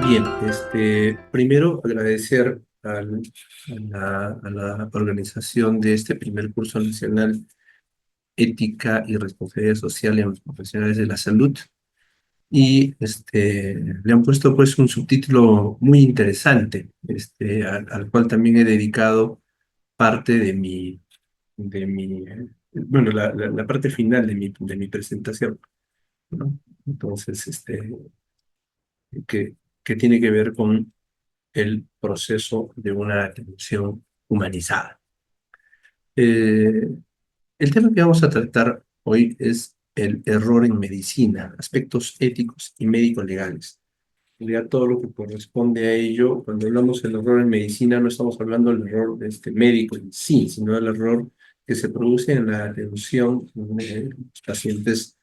Bien, primero agradecer a la organización de este primer curso nacional Ética y Responsabilidad Social en los Profesionales de la Salud. Y le han puesto pues un subtítulo muy interesante, al cual también he dedicado parte bueno, la parte final de mi presentación, ¿no? Entonces, que, que tiene que ver con el proceso de una atención humanizada. Eh, el tema que vamos a tratar hoy es el error en medicina, aspectos éticos y médico-legales. Ya todo lo que corresponde a ello, cuando hablamos del error en medicina, no estamos hablando del error de médico en sí, sino del error que se produce en la atención de los pacientes,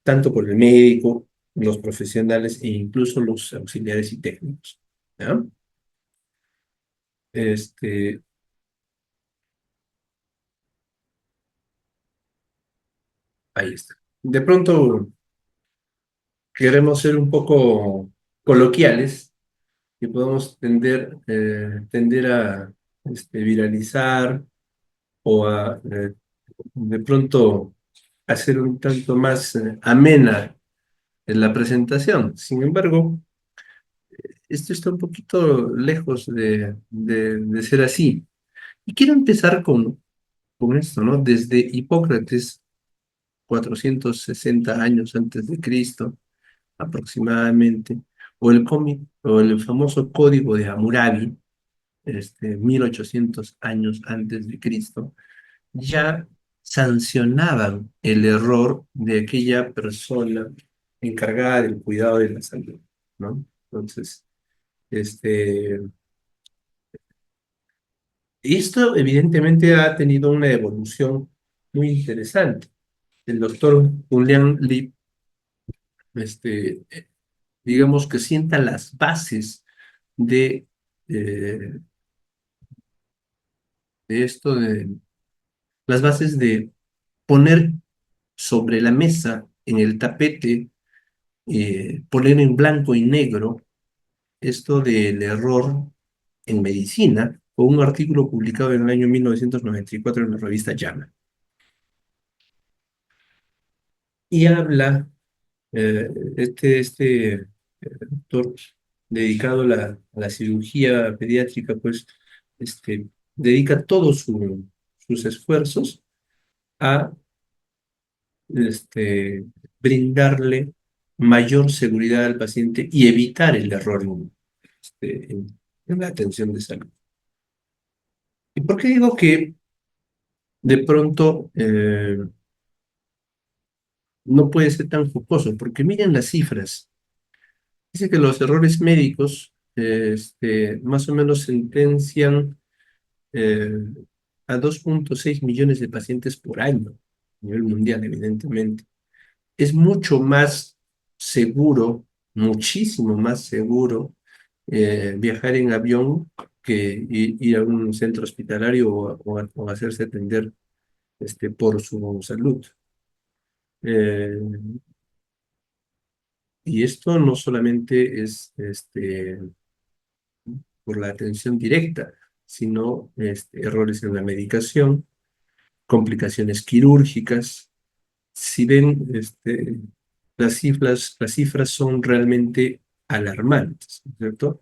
tanto por el médico, los profesionales e incluso los auxiliares y técnicos. ¿Ya? Este, Ahí está. De pronto queremos ser un poco coloquiales y podemos tender a viralizar o a de pronto hacer un tanto más amena en la presentación. Sin embargo, esto está un poquito lejos de ser así. Y quiero empezar con esto, ¿no? Desde Hipócrates, 460 años antes de Cristo, aproximadamente, o el famoso Código de Hammurabi, 1800 años antes de Cristo, ya sancionaban el error de aquella persona encargada del cuidado de la salud, ¿no? Entonces, este, esto evidentemente ha tenido una evolución muy interesante. El doctor Julian Lee, este, digamos que sienta las bases de, eh, de esto, de las bases de poner sobre la mesa, en el tapete, poner en blanco y negro esto del error en medicina, con un artículo publicado en el año 1994 en la revista JAMA. Y habla doctor dedicado a a la cirugía pediátrica, pues, dedica todos sus esfuerzos a este, brindarle mayor seguridad al paciente y evitar el error en la atención de salud. ¿Y por qué digo que de pronto no puede ser tan jocoso? Porque miren las cifras. Dice que los errores médicos más o menos sentencian eh, a 2,6 millones de pacientes por año, a nivel mundial, evidentemente. Es mucho más seguro, muchísimo más seguro, viajar en avión que ir a un centro hospitalario o hacerse atender por su salud. Eh, y esto no solamente es por la atención directa, sino errores en la medicación, complicaciones quirúrgicas. Si ven, las cifras son realmente alarmantes, ¿cierto?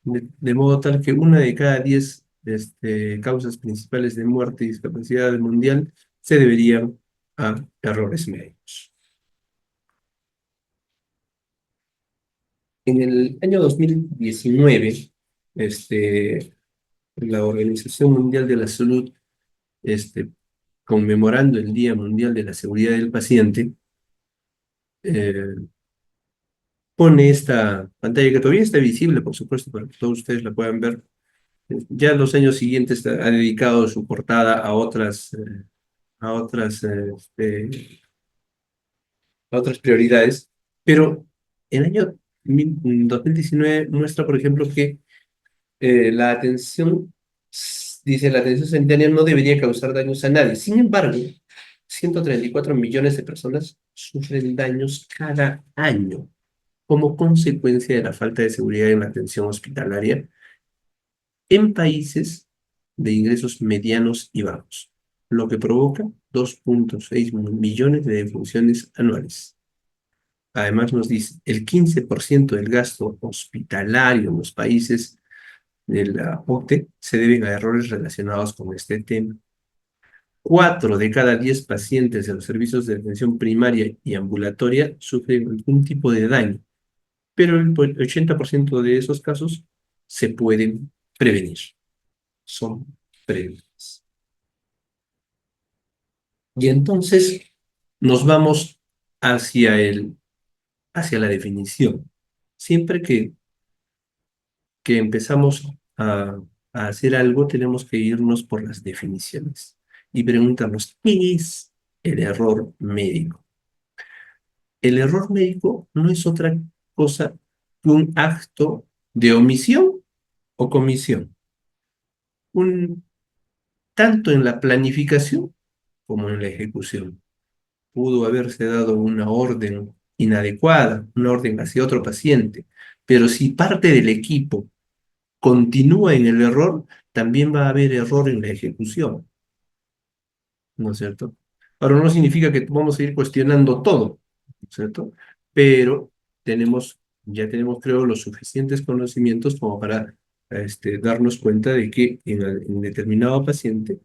De modo tal que una de cada 10 causas principales de muerte y discapacidad mundial se deberían a errores médicos. En el año 2019, la Organización Mundial de la Salud, este, conmemorando el Día Mundial de la Seguridad del Paciente, eh, pone esta pantalla que todavía está visible, por supuesto, para que todos ustedes la puedan ver. Ya en los años siguientes ha dedicado su portada a otras, a otras prioridades, pero el año 2019 muestra, por ejemplo, que la atención, dice, la atención sanitaria no debería causar daños a nadie. Sin embargo, 134 millones de personas sufren daños cada año. como consecuencia de la falta de seguridad en la atención hospitalaria en países de ingresos medianos y bajos, lo que provoca 2,6 millones de defunciones anuales. Además nos dice, el 15% del gasto hospitalario en los países de la OCDE se deben a errores relacionados con este tema. 4 de cada 10 pacientes de los servicios de atención primaria y ambulatoria sufren algún tipo de daño, pero el 80% de esos casos se pueden prevenir. Son prevenibles. Y entonces nos vamos hacia hacia la definición. Siempre que empezamos a hacer algo, tenemos que irnos por las definiciones y preguntarnos, ¿qué es el error médico? El error médico no es otra cosa que un acto de omisión o comisión, un, tanto en la planificación como en la ejecución. Pudo haberse dado una orden inadecuada, una orden hacia otro paciente, pero si parte del equipo continúa en el error, también va a haber error en la ejecución, ¿no es cierto? Ahora, no significa que vamos a ir cuestionando todo, ¿no es cierto? Pero ya tenemos, creo, los suficientes conocimientos como para darnos cuenta de que en determinado paciente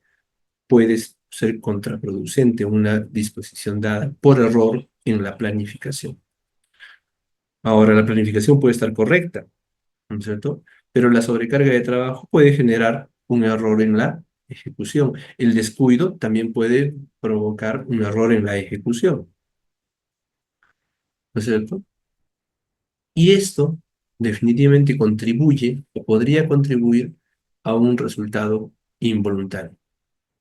puede ser contraproducente una disposición dada por error en la planificación. Ahora, la planificación puede estar correcta, ¿no es cierto? Pero la sobrecarga de trabajo puede generar un error en la ejecución. El descuido también puede provocar un error en la ejecución, ¿no es cierto? Y esto definitivamente contribuye o podría contribuir a un resultado involuntario.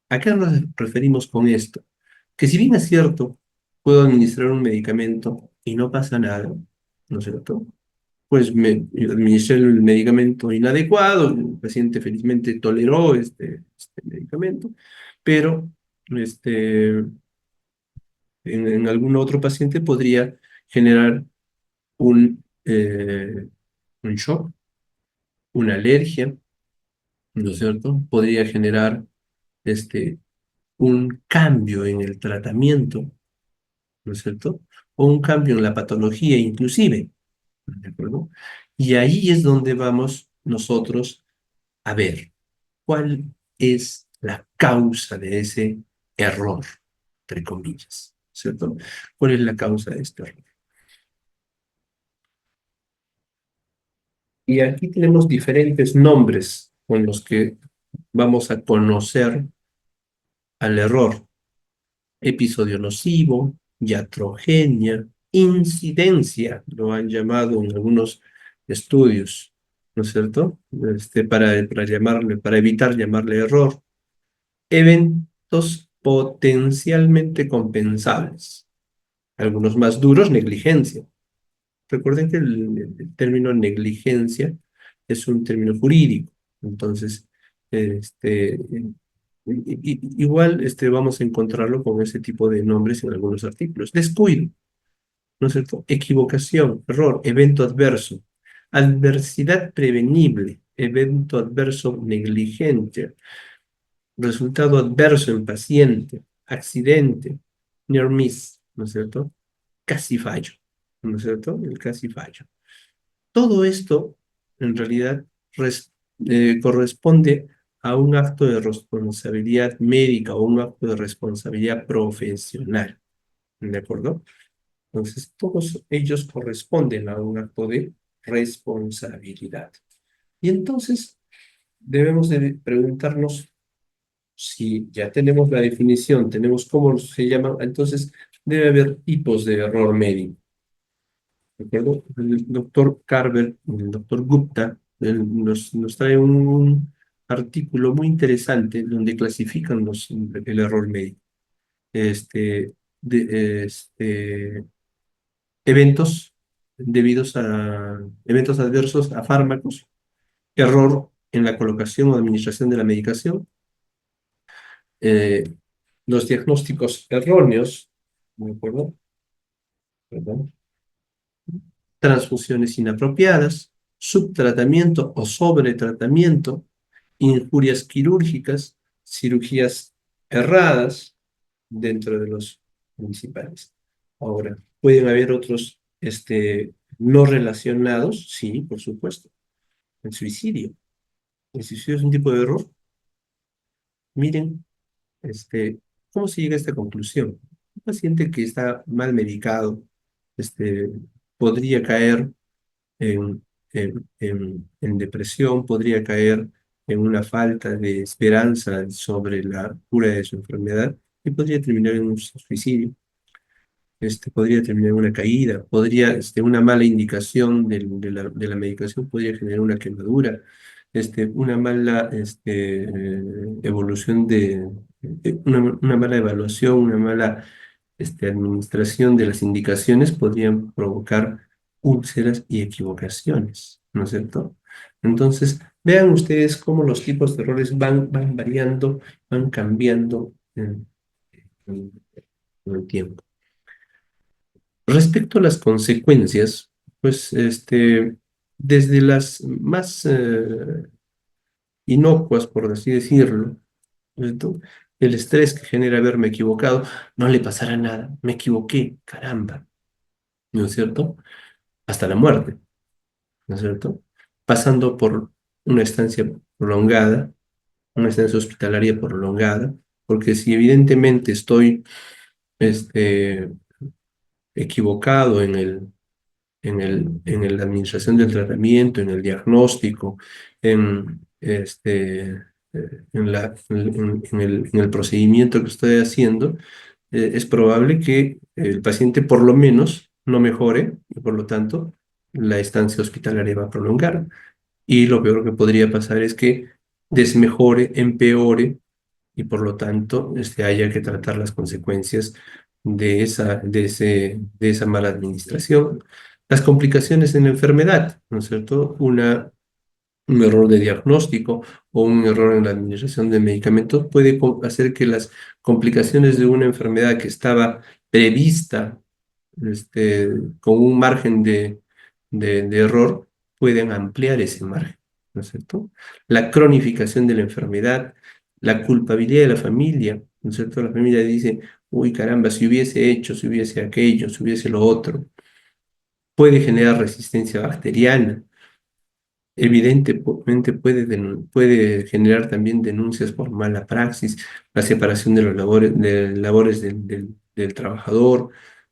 ¿A qué nos referimos con esto? Que si bien es cierto, puedo administrar un medicamento y no pasa nada, ¿no es cierto? Pues me administré el medicamento inadecuado, el paciente felizmente toleró este medicamento, pero en algún otro paciente podría generar un shock, una alergia, ¿no es cierto? Podría generar este, un cambio en el tratamiento, ¿no es cierto? O un cambio en la patología inclusive, ¿de acuerdo? Y ahí es donde vamos nosotros a ver cuál es la causa de ese error, entre comillas, ¿cierto? ¿Cuál es la causa de este error? Y aquí tenemos diferentes nombres con los que vamos a conocer al error. Episodio nocivo, iatrogenia, incidencia, lo han llamado en algunos estudios, ¿no es cierto? Para evitar llamarle error. Eventos potencialmente compensables. Algunos más duros, negligencia. Recuerden que el término negligencia es un término jurídico. Entonces, igual vamos a encontrarlo con ese tipo de nombres en algunos artículos. Descuido, ¿no es cierto? Equivocación, error, evento adverso. Adversidad prevenible, evento adverso negligente. Resultado adverso en paciente, accidente, near miss, ¿no es cierto? Casi fallo, ¿no es cierto? El casi fallo. Todo esto, en realidad, corresponde a un acto de responsabilidad médica o un acto de responsabilidad profesional, ¿de acuerdo? Entonces, todos ellos corresponden a un acto de responsabilidad. Y entonces, debemos de preguntarnos si ya tenemos la definición, tenemos cómo se llama, entonces debe haber tipos de error médico. ¿De acuerdo? El doctor Carver, el doctor Gupta, nos trae un artículo muy interesante donde clasifican el error médico. Este, eventos eventos adversos a fármacos, error en la colocación o administración de la medicación, eh, los diagnósticos erróneos, ¿de acuerdo? Perdón. transfusiones inapropiadas, subtratamiento o sobretratamiento, injurias quirúrgicas, cirugías erradas dentro de los municipales. Ahora, ¿pueden haber otros no relacionados? Sí, por supuesto. El suicidio. El suicidio es un tipo de error. Miren, este, ¿cómo se llega a esta conclusión? Un paciente que está mal medicado, este, podría caer en depresión, podría caer en una falta de esperanza sobre la cura de su enfermedad y podría terminar en un suicidio. Podría terminar en una caída, una mala indicación de la medicación podría generar una quemadura, una mala evolución una mala evaluación, una mala administración de las indicaciones podrían provocar úlceras y equivocaciones, ¿no es cierto? Entonces, vean ustedes cómo los tipos de errores van variando, van cambiando en el tiempo. Respecto a las consecuencias, pues desde las más inocuas, por así decirlo, ¿cierto? El estrés que genera haberme equivocado, no le pasará nada, me equivoqué, caramba, ¿no es cierto? Hasta la muerte, ¿no es cierto? Pasando por una estancia prolongada, una estancia hospitalaria prolongada, porque si evidentemente estoy este, equivocado en la administración del tratamiento, en el diagnóstico, en el procedimiento que estoy haciendo, es probable que el paciente por lo menos no mejore y por lo tanto la estancia hospitalaria va a prolongar. Y lo peor que podría pasar es que desmejore, empeore y por lo tanto haya que tratar las consecuencias de esa mala administración. Las complicaciones en la enfermedad, ¿no es cierto? Un error de diagnóstico o un error en la administración de medicamentos puede hacer que las complicaciones de una enfermedad que estaba prevista este, con un margen de error pueden ampliar ese margen, ¿no es cierto? La cronificación de la enfermedad, la culpabilidad de la familia, ¿no es cierto? La familia dice, uy, caramba, si hubiese hecho, si hubiese aquello, si hubiese lo otro, puede generar resistencia bacteriana. Evidentemente puede generar también denuncias por mala praxis, la separación de labores del trabajador,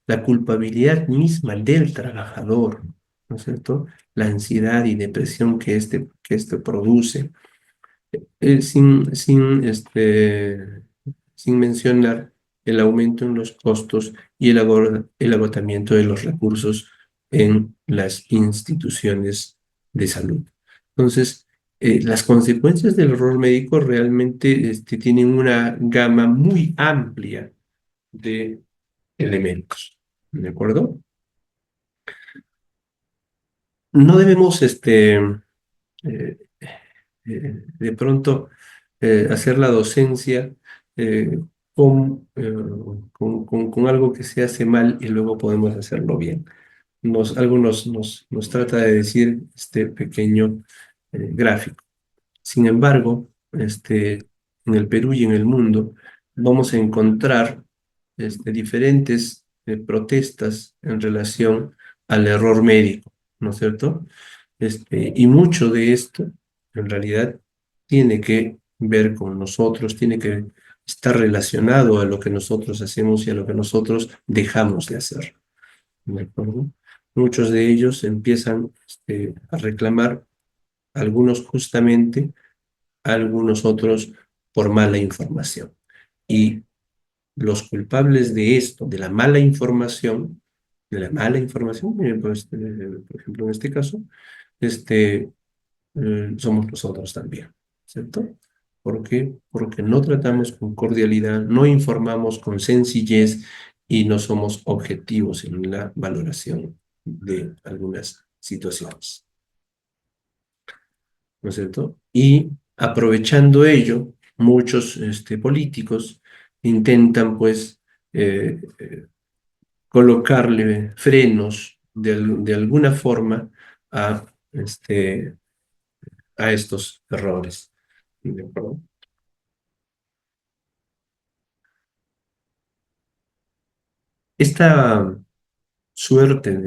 la culpabilidad misma del trabajador, ¿no es cierto? La ansiedad y depresión que esto produce, sin mencionar el aumento en los costos y el agotamiento de los recursos en las instituciones de salud. Entonces, las consecuencias del error médico realmente tienen una gama muy amplia de elementos, ¿de acuerdo? No debemos eh, de pronto hacer la docencia eh, con algo que se hace mal y luego podemos hacerlo bien. Algo nos trata de decir este pequeño gráfico. Sin embargo, en el Perú y en el mundo vamos a encontrar diferentes protestas en relación al error médico, ¿no es cierto? Y mucho de esto, en realidad, tiene que ver con nosotros, tiene que estar relacionado a lo que nosotros hacemos y a lo que nosotros dejamos de hacer. ¿De acuerdo? Muchos de ellos empiezan a reclamar, algunos justamente, algunos otros por mala información. Y los culpables de esto, de la mala información, pues, por ejemplo, en este caso, este, somos nosotros también, ¿cierto? ¿Por qué? Porque no tratamos con cordialidad, no informamos con sencillez y no somos objetivos en la valoración de algunas situaciones, ¿no es cierto? Y aprovechando ello, muchos políticos intentan, pues, colocarle frenos de alguna forma a, este, a estos errores. ¿De acuerdo? Esta suerte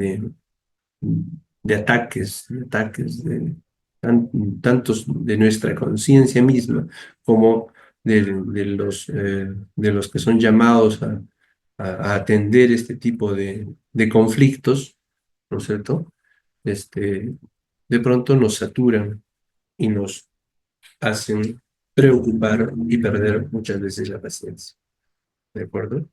de ataques tantos de nuestra conciencia misma como de los que son llamados a atender este tipo de conflictos, ¿no es cierto? Este, de pronto nos saturan y nos hacen preocupar y perder muchas veces la paciencia, ¿de acuerdo?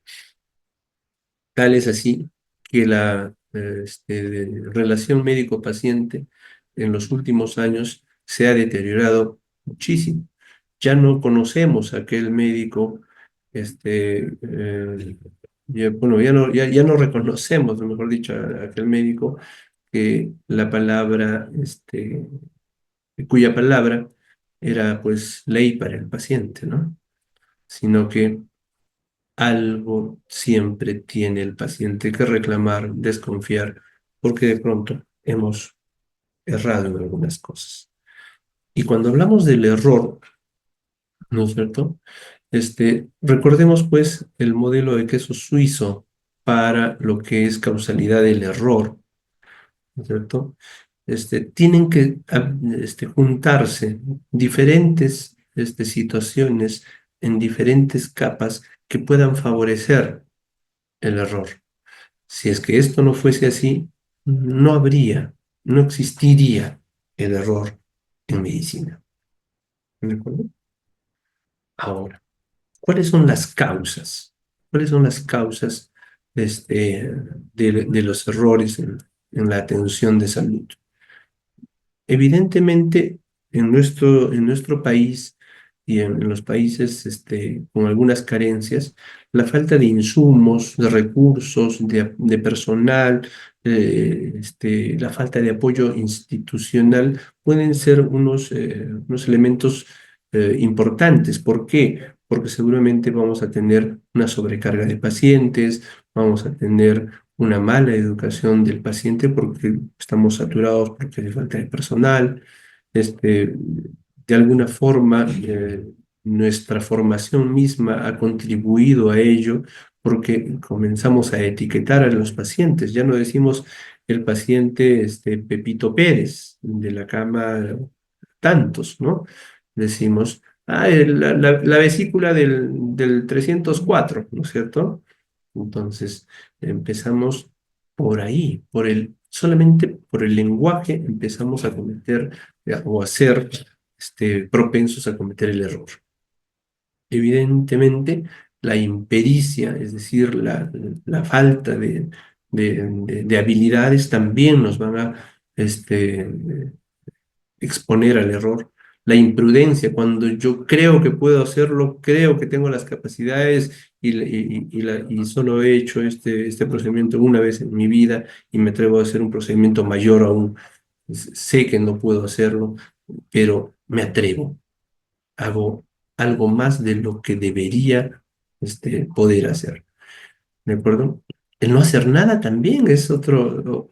Tal es así que la relación médico-paciente en los últimos años se ha deteriorado muchísimo. Ya no conocemos a aquel médico, bueno, ya no reconocemos, mejor dicho, a aquel médico que la palabra, cuya palabra era pues ley para el paciente, ¿no? Sino que algo siempre tiene el paciente que reclamar, desconfiar, porque de pronto hemos errado en algunas cosas. Y cuando hablamos del error, ¿no es cierto? Recordemos pues el modelo de queso suizo para lo que es causalidad del error, ¿no es cierto? Tienen que juntarse diferentes situaciones en diferentes capas que puedan favorecer el error. Si es que esto no fuese así, no habría, no existiría el error en medicina. ¿De acuerdo? Ahora, ¿cuáles son las causas? ¿Cuáles son las causas de los errores en la atención de salud? Evidentemente, en nuestro país y en los países con algunas carencias, la falta de insumos, de recursos, de personal, la falta de apoyo institucional pueden ser unos elementos importantes. ¿Por qué? Porque seguramente vamos a tener una sobrecarga de pacientes, vamos a tener una mala educación del paciente porque estamos saturados, porque hay falta de personal. De alguna forma, nuestra formación misma ha contribuido a ello porque comenzamos a etiquetar a los pacientes. Ya no decimos el paciente Pepito Pérez de la cama tantos, ¿no? Decimos, la vesícula del 304, ¿no es cierto? Entonces, empezamos por ahí, solamente por el lenguaje empezamos a cometer o a ser propensos a cometer el error. Evidentemente, la impericia, es decir, la falta de habilidades también nos van a exponer al error. La imprudencia, cuando yo creo que puedo hacerlo, creo que tengo las capacidades y solo he hecho este procedimiento una vez en mi vida y me atrevo a hacer un procedimiento mayor aún. Sé que no puedo hacerlo, pero me atrevo. Hago algo más de lo que debería poder hacer. ¿De acuerdo? El no hacer nada también es otro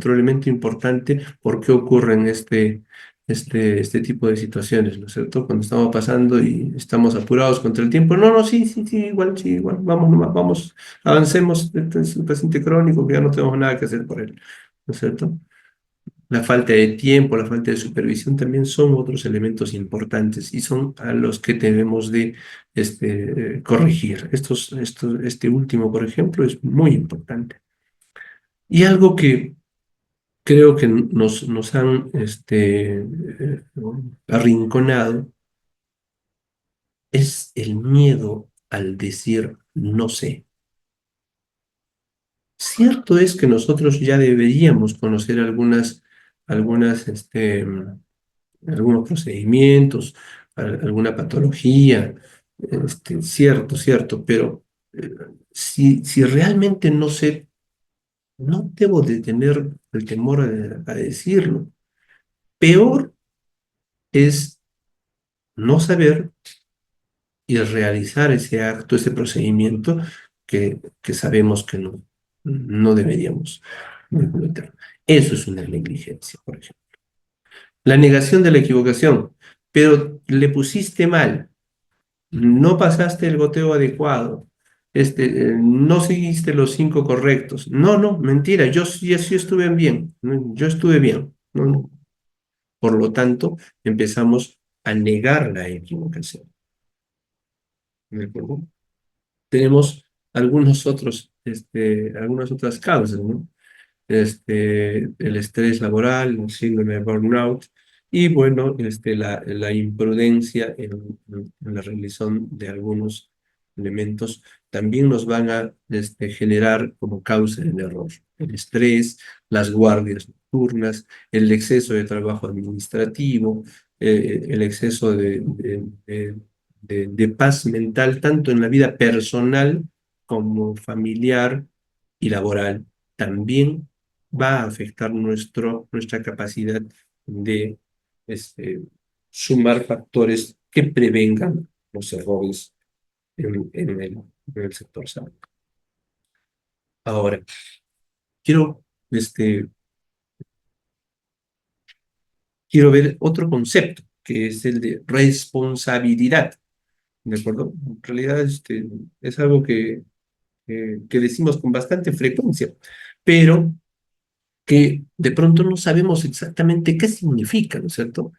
elemento importante. ¿Por qué ocurren este tipo de situaciones? ¿No es cierto? Cuando estamos pasando y estamos apurados contra el tiempo. No, no, sí, igual, vamos nomás, vamos, avancemos. Este es un paciente crónico que ya no tenemos nada que hacer por él. ¿No es cierto? La falta de tiempo, la falta de supervisión también son otros elementos importantes y son a los que debemos de corregir. Este último, por ejemplo, es muy importante. Y algo que creo que nos han arrinconado es el miedo al decir no sé. Cierto es que nosotros ya deberíamos conocer algunas algunos procedimientos, alguna patología, cierto, pero si realmente no sé, no debo de tener el temor a decirlo. Peor es no saber y realizar ese acto, ese procedimiento que sabemos que no deberíamos. vínculo eterno. Eso es una negligencia, por ejemplo. La negación de la equivocación, pero le pusiste mal, no pasaste el goteo adecuado, no seguiste los 5 correctos. No, no, mentira, yo sí estuve bien, ¿no? Yo estuve bien. No, no. Por lo tanto, empezamos a negar la equivocación. ¿De acuerdo? Tenemos algunas otras causas, ¿no? El estrés laboral, el síndrome de burnout y bueno, la imprudencia en la realización de algunos elementos también nos van a generar como causa el error. El estrés, las guardias nocturnas, el exceso de trabajo administrativo, el exceso de paz mental, tanto en la vida personal como familiar y laboral. También va a afectar nuestra capacidad de este, sumar factores que prevengan los errores en el sector salud. Ahora, quiero, este, quiero ver otro concepto, que es el de responsabilidad, ¿de acuerdo? En realidad, es algo que decimos con bastante frecuencia, pero que de pronto no sabemos exactamente qué significa, ¿no es cierto?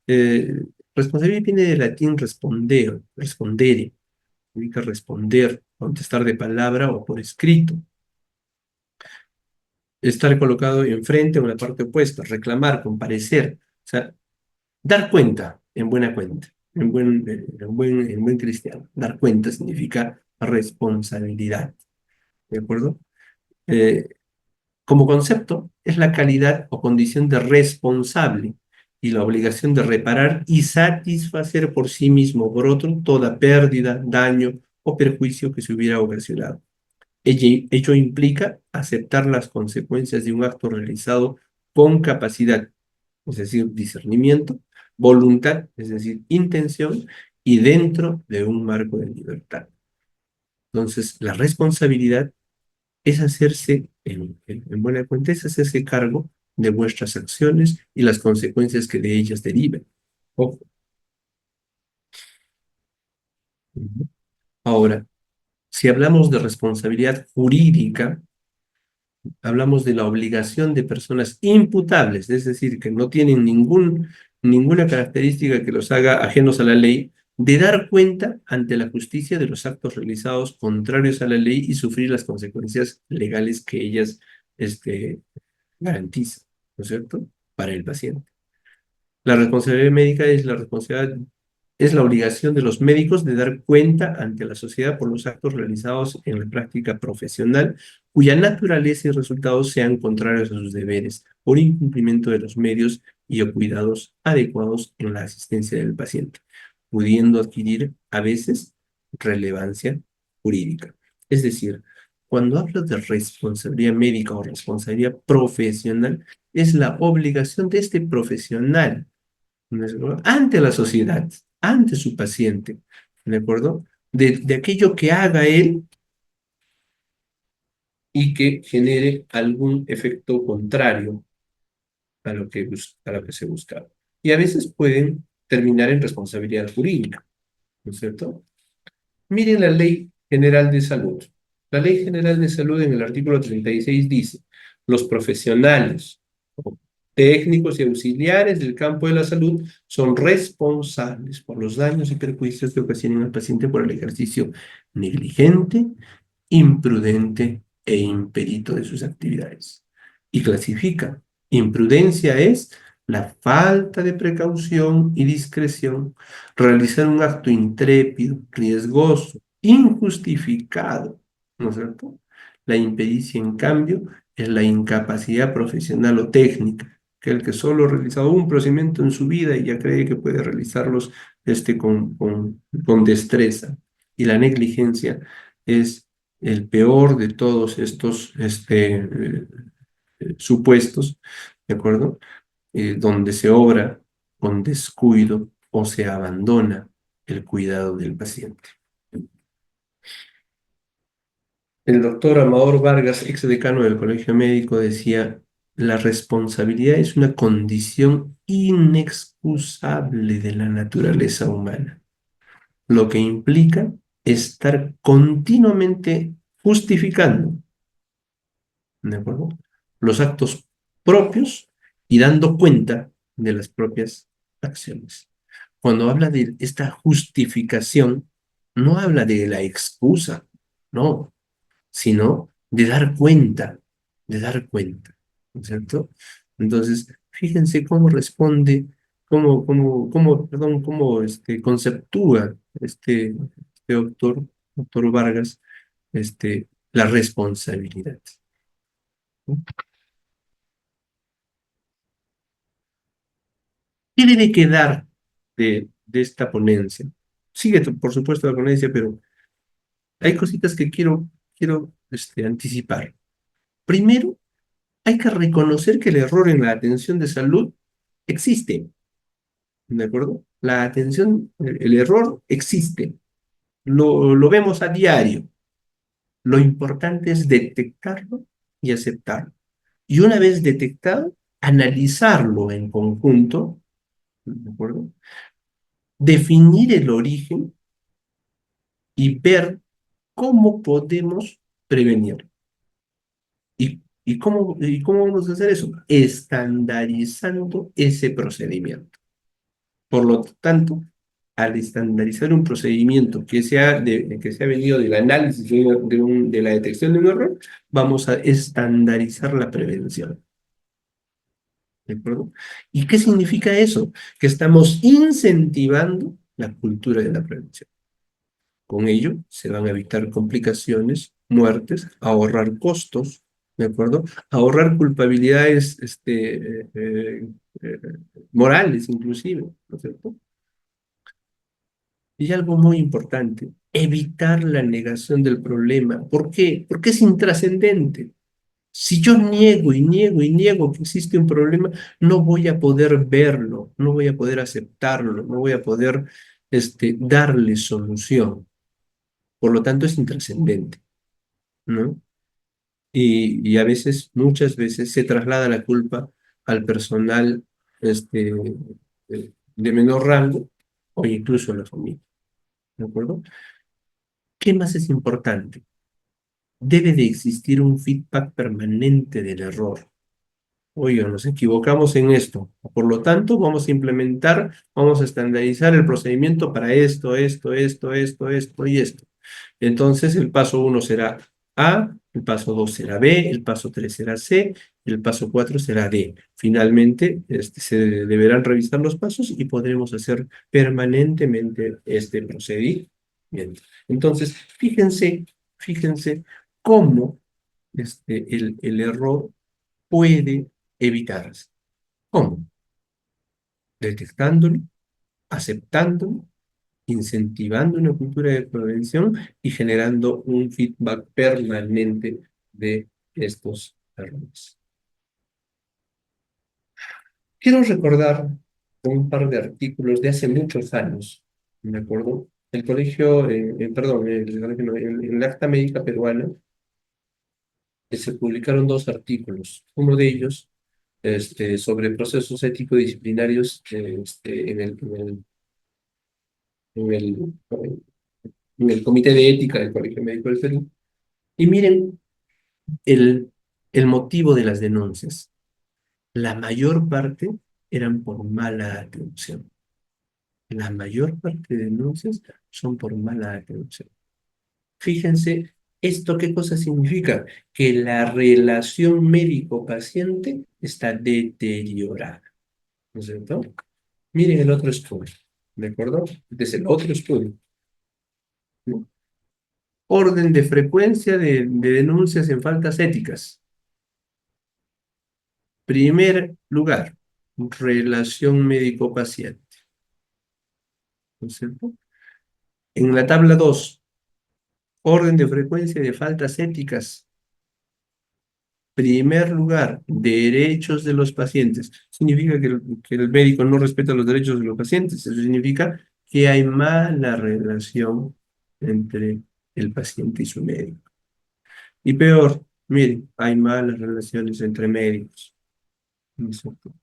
Eh, Responsabilidad viene del latín respondere, significa responder, contestar de palabra o por escrito, estar colocado enfrente o en la parte opuesta, reclamar, comparecer, o sea, dar cuenta en buena cuenta, en buen cristiano. Dar cuenta significa responsabilidad, ¿de acuerdo? Eh, Como concepto, es la calidad o condición de responsable y la obligación de reparar y satisfacer por sí mismo o por otro toda pérdida, daño o perjuicio que se hubiera ocasionado. Ello implica aceptar las consecuencias de un acto realizado con capacidad, es decir, discernimiento, voluntad, es decir, intención, y dentro de un marco de libertad. Entonces, la responsabilidad es hacerse, en buena cuenta, es hacerse cargo de vuestras acciones y las consecuencias que de ellas deriven. Ojo. Ujú. Ahora, si hablamos de responsabilidad jurídica, hablamos de la obligación de personas imputables, es decir, que no tienen ninguna característica que los haga ajenos a la ley, de dar cuenta ante la justicia de los actos realizados contrarios a la ley y sufrir las consecuencias legales que ellas garantizan, ¿no es cierto?, para el paciente. La responsabilidad médica es la obligación de los médicos de dar cuenta ante la sociedad por los actos realizados en la práctica profesional, cuya naturaleza y resultados sean contrarios a sus deberes, por incumplimiento de los medios y o cuidados adecuados en la asistencia del paciente, pudiendo adquirir a veces relevancia jurídica. Es decir, cuando hablo de responsabilidad médica o responsabilidad profesional, es la obligación de este profesional, ¿no es verdad?, ante la sociedad, ante su paciente, ¿de acuerdo? De aquello que haga él y que genere algún efecto contrario a lo que se buscaba. Y a veces pueden terminar en responsabilidad jurídica, ¿no es cierto? Miren la Ley General de Salud. La Ley General de Salud en el artículo 36 dice: los profesionales, o técnicos y auxiliares del campo de la salud son responsables por los daños y perjuicios que ocasionen al paciente por el ejercicio negligente, imprudente e imperito de sus actividades. Y clasifica: imprudencia es la falta de precaución y discreción, realizar un acto intrépido, riesgoso, injustificado, ¿no es cierto? La impericia, en cambio, es la incapacidad profesional o técnica, que el que solo ha realizado un procedimiento en su vida y ya cree que puede realizarlos con destreza. Y la negligencia es el peor de todos estos supuestos, ¿de acuerdo? Donde se obra con descuido o se abandona el cuidado del paciente. El doctor Amador Vargas, ex decano del Colegio Médico, decía, la responsabilidad es una condición inexcusable de la naturaleza humana, lo que implica estar continuamente justificando, ¿de acuerdo?, los actos propios y dando cuenta de las propias acciones. Cuando habla de esta justificación, no habla de la excusa, no, sino de dar cuenta, ¿no es cierto? Entonces, fíjense cómo responde, cómo conceptúa este doctor Vargas, la responsabilidad, ¿no? ¿Qué debe quedar de esta ponencia? Sigue, por supuesto, la ponencia, pero hay cositas que quiero anticipar. Primero, hay que reconocer que el error en la atención de salud existe, ¿de acuerdo? La atención, el error existe, lo vemos a diario. Lo importante es detectarlo y aceptarlo. Y una vez detectado, analizarlo en conjunto, ¿de acuerdo? Definir el origen y ver cómo podemos prevenir. ¿Y cómo vamos a hacer eso? Estandarizando ese procedimiento. Por lo tanto, al estandarizar un procedimiento que se ha venido del análisis de la detección de un error, vamos a estandarizar la prevención. ¿De acuerdo? ¿Y qué significa eso? Que estamos incentivando la cultura de la prevención. Con ello se van a evitar complicaciones, muertes, ahorrar costos, ¿de acuerdo? Ahorrar culpabilidades morales inclusive, ¿no es cierto? Y algo muy importante, evitar la negación del problema. ¿Por qué? Porque es intrascendente. Si yo niego y niego y niego que existe un problema, no voy a poder verlo, no voy a poder aceptarlo, no voy a poder darle solución. Por lo tanto, es intrascendente, ¿no? Y a veces, muchas veces, se traslada la culpa al personal de menor rango o incluso a la familia, ¿de acuerdo? ¿Qué más es importante? Debe de existir un feedback permanente del error. Oye, nos equivocamos en esto. Por lo tanto, vamos a estandarizar el procedimiento para esto y esto. Entonces, el paso uno será A, el paso 2 será B, el paso 3 será C, el paso 4 será D. Finalmente, se deberán revisar los pasos y podremos hacer permanentemente este procedimiento. Entonces, fíjense cómo el error puede evitarse. ¿Cómo? Detectándolo, aceptándolo, incentivando una cultura de prevención y generando un feedback permanente de estos errores. Quiero recordar un par de artículos de hace muchos años, ¿me acuerdo? El colegio, perdón, en la Acta Médica Peruana se publicaron dos artículos. Uno de ellos sobre procesos ético-disciplinarios en el, en el Comité de Ética del Colegio Médico del Perú. Y miren el, el motivo de las denuncias. La mayor parte eran por mala atención. La mayor parte de denuncias son por mala atención. Fíjense, ¿esto qué cosa significa? Que la relación médico-paciente está deteriorada, ¿no es cierto? Miren el otro estudio, ¿de acuerdo? Este es el otro estudio, ¿no? Orden de frecuencia de denuncias en faltas éticas. Primer lugar, relación médico-paciente, ¿no es cierto? En la tabla 2, orden de frecuencia de faltas éticas. Primer lugar, derechos de los pacientes. ¿Significa que el médico no respeta los derechos de los pacientes? Eso significa que hay mala relación entre el paciente y su médico. Y peor, miren, hay malas relaciones entre médicos. ¿No es cierto?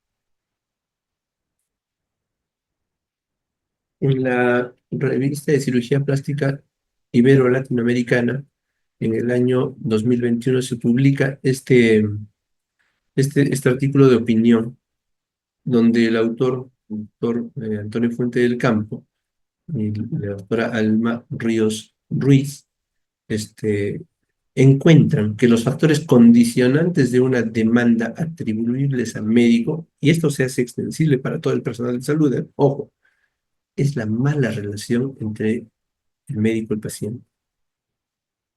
En la revista de cirugía plástica Ibero-Latinoamericana, en el año 2021 se publica este artículo de opinión, donde el autor, Antonio Fuente del Campo, y la doctora Alma Ríos Ruiz, este, encuentran que los factores condicionantes de una demanda atribuibles al médico, y esto se hace extensible para todo el personal de salud, ojo, es la mala relación entre el médico y el paciente.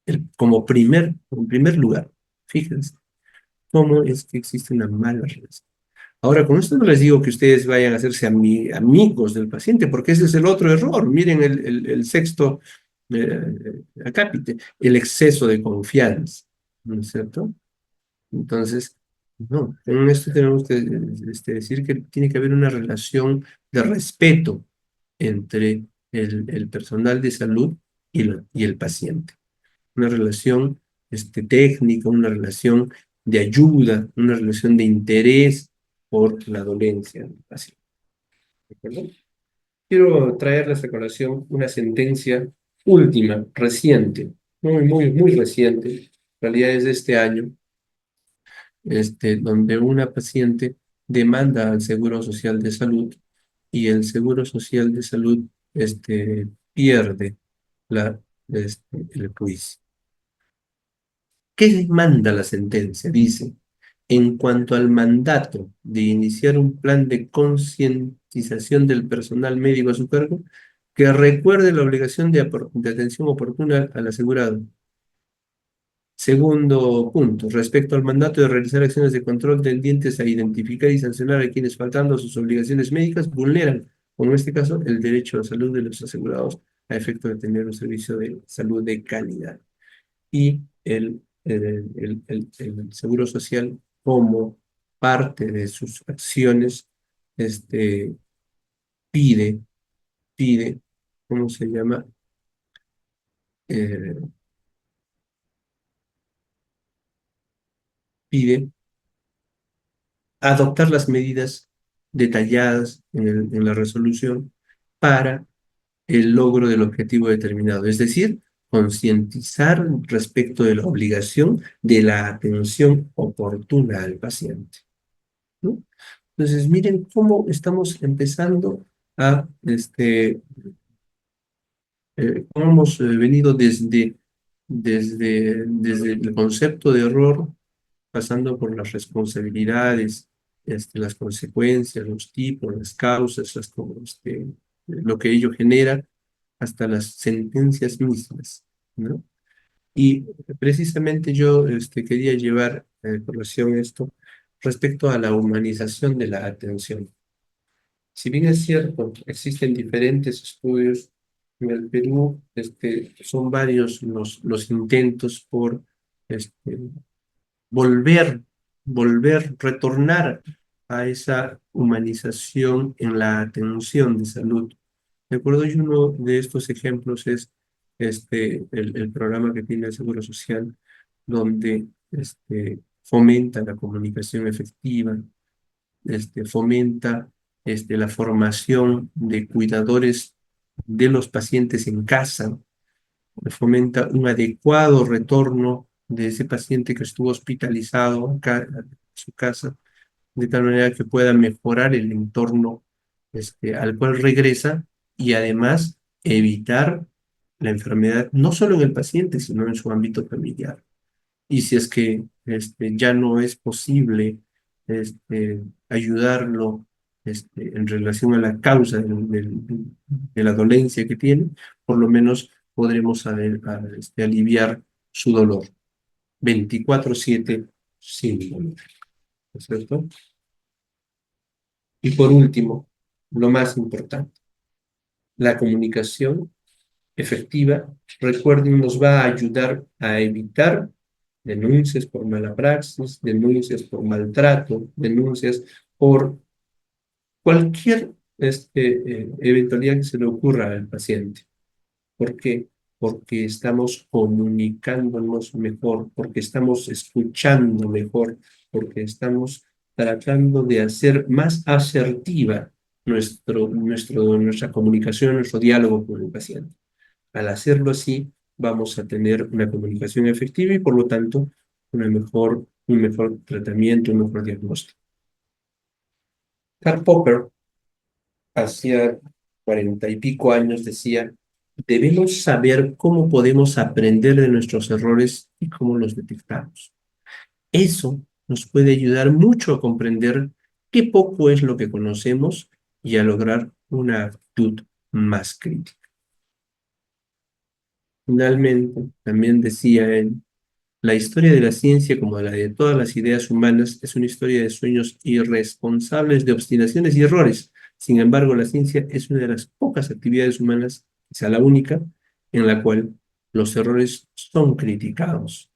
En primer lugar, fíjense cómo es que existe una mala relación. Ahora, con esto no les digo que ustedes vayan a hacerse amigos del paciente, porque ese es el otro error. Miren el sexto acápite, el exceso de confianza, ¿no es cierto? Entonces, no, en esto tenemos que decir que tiene que haber una relación de respeto entre el personal de salud y el paciente. Una relación técnica, una relación de ayuda, una relación de interés por la dolencia del paciente. ¿De acuerdo? Quiero traerles a colación una sentencia última, reciente, muy reciente, en realidad es de este año, donde una paciente demanda al Seguro Social de Salud y el Seguro Social de Salud pierde la, el juicio. ¿Qué manda la sentencia? Dice, en cuanto al mandato de iniciar un plan de concientización del personal médico a su cargo, que recuerde la obligación de atención oportuna al asegurado. Segundo punto, respecto al mandato de realizar acciones de control tendientes a identificar y sancionar a quienes faltando a sus obligaciones médicas vulneran, como en este caso, el derecho a la salud de los asegurados a efecto de tener un servicio de salud de calidad. Y el Seguro Social, como parte de sus acciones, este, pide, pide, ¿cómo se llama? Eh, Pide adoptar las medidas detalladas en la resolución para el logro del objetivo determinado, es decir, concientizar respecto de la obligación de la atención oportuna al paciente, ¿no? Entonces, miren cómo estamos empezando a, cómo hemos venido desde el concepto de error, pasando por las responsabilidades, las consecuencias, los tipos, las causas, lo que ello genera, hasta las sentencias mismas, ¿no? Y precisamente yo quería llevar a colación esto respecto a la humanización de la atención. Si bien es cierto, existen diferentes estudios en el Perú, son varios los intentos por este, volver, retornar a esa humanización en la atención de salud. De acuerdo, y uno de estos ejemplos es el programa que tiene el Seguro Social, donde fomenta la comunicación efectiva, fomenta la formación de cuidadores de los pacientes en casa, fomenta un adecuado retorno de ese paciente que estuvo hospitalizado acá a su casa, de tal manera que pueda mejorar el entorno al cual regresa y además evitar la enfermedad, no solo en el paciente, sino en su ámbito familiar. Y si es que ya no es posible ayudarlo en relación a la causa de la dolencia que tiene, por lo menos podremos aliviar su dolor 24/7 sin dolor, ¿no es cierto? Y por último, lo más importante, la comunicación efectiva, recuerden, nos va a ayudar a evitar denuncias por mala praxis, denuncias por maltrato, denuncias por cualquier eventualidad que se le ocurra al paciente. ¿Por qué? porque estamos comunicándonos mejor, porque estamos escuchando mejor, porque estamos tratando de hacer más asertiva nuestra comunicación, nuestro diálogo con el paciente. Al hacerlo así, vamos a tener una comunicación efectiva y por lo tanto un mejor tratamiento, un mejor diagnóstico. Karl Popper, hacía 40 y pico años, decía: debemos saber cómo podemos aprender de nuestros errores y cómo los detectamos. Eso nos puede ayudar mucho a comprender qué poco es lo que conocemos y a lograr una actitud más crítica. Finalmente, también decía él: la historia de la ciencia, como la de todas las ideas humanas, es una historia de sueños irresponsables, de obstinaciones y errores. Sin embargo, la ciencia es una de las pocas actividades humanas, quizá la única, en la cual los errores son criticados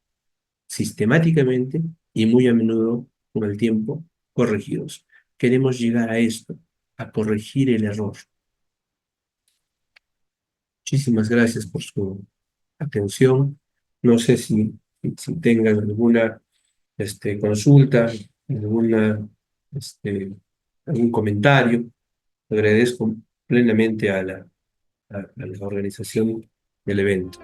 sistemáticamente y muy a menudo, con el tiempo, corregidos. Queremos llegar a esto, a corregir el error. Muchísimas gracias por su atención. No sé si tengan alguna consulta, alguna, este, algún comentario. Agradezco plenamente a la organización del evento.